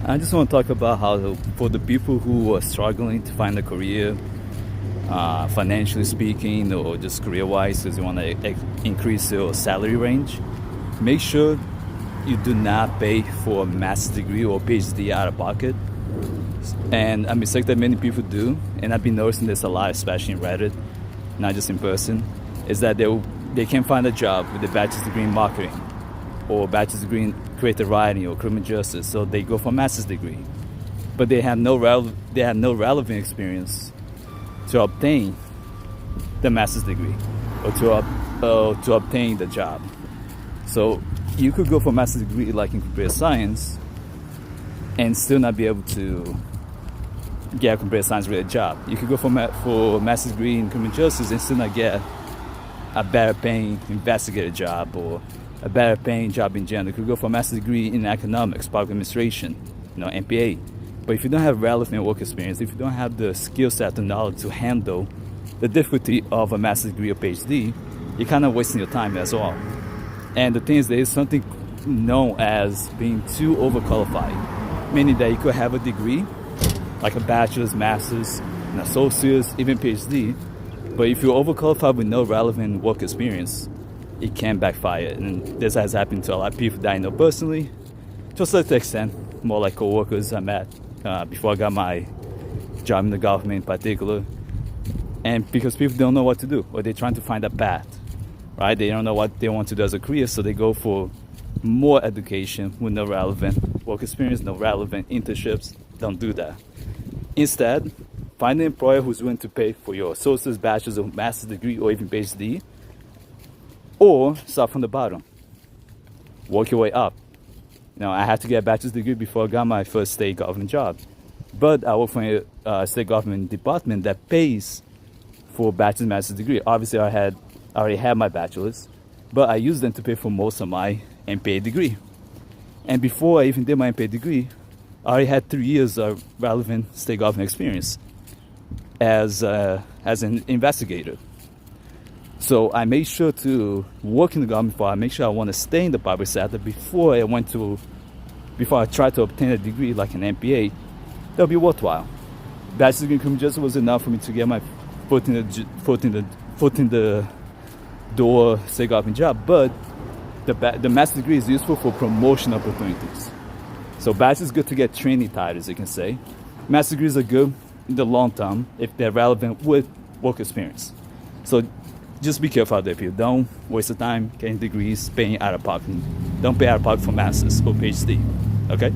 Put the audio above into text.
I just want to talk about how for the people who are struggling to find a career, financially speaking, or just career-wise, because you want to increase your salary range, make sure you do not pay for a master's degree or PhD out of pocket. And a mistake that many people do, and I've been noticing this a lot, especially in Reddit, not just in person, is that they can't find a job with a bachelor's degree in marketing or bachelor's degree in creative writing or criminal justice, so they go for a master's degree, but they have no relevant experience to obtain the master's degree or to obtain the job. So you could go for a master's degree like in computer science and still not be able to get a computer science related job. You could go for a master's degree in criminal justice and still not get a better paying investigator job or a better paying job in general. You could go for a master's degree in economics, public administration, MPA. But if you don't have relevant work experience, if you don't have the skill set and knowledge to handle the difficulty of a master's degree or PhD, you're kind of wasting your time as well. And the thing is, there is something known as being too overqualified, meaning that you could have a degree, like a bachelor's, master's, an associate's, even PhD, but if you're overqualified with no relevant work experience, it can backfire. And this has happened to a lot of people that I know personally, to a certain extent, more like co-workers I met before I got my job in the government in particular. And because people don't know what to do, or they're trying to find a path, right? They don't know what they want to do as a career, so they go for more education with no relevant work experience, no relevant internships. Don't do that. Instead, find an employer who's willing to pay for your associate's, bachelor's, or master's degree, or even PhD, or start from the bottom. Work your way up. I had to get a bachelor's degree before I got my first state government job. But I work for a state government department that pays for a bachelor's, master's degree. Obviously, I already had my bachelor's, but I used them to pay for most of my MPA degree. And before I even did my MPA degree, I already had 3 years of relevant state government experience as an investigator. So I made sure to work in the government I made sure I want to stay in the public sector before I tried to obtain a degree like an MPA. That'll be worthwhile. Bachelor's degree in criminal justice was enough for me to get my foot in the door state government job, but the master's degree is useful for promotion opportunities. So bachelor's is good to get training titles, you can say. Master's degrees are good in the long term if they're relevant with work experience. So just be careful out there, people. Don't waste the time getting degrees, paying out of pocket. Don't pay out of pocket for master's or PhD, okay?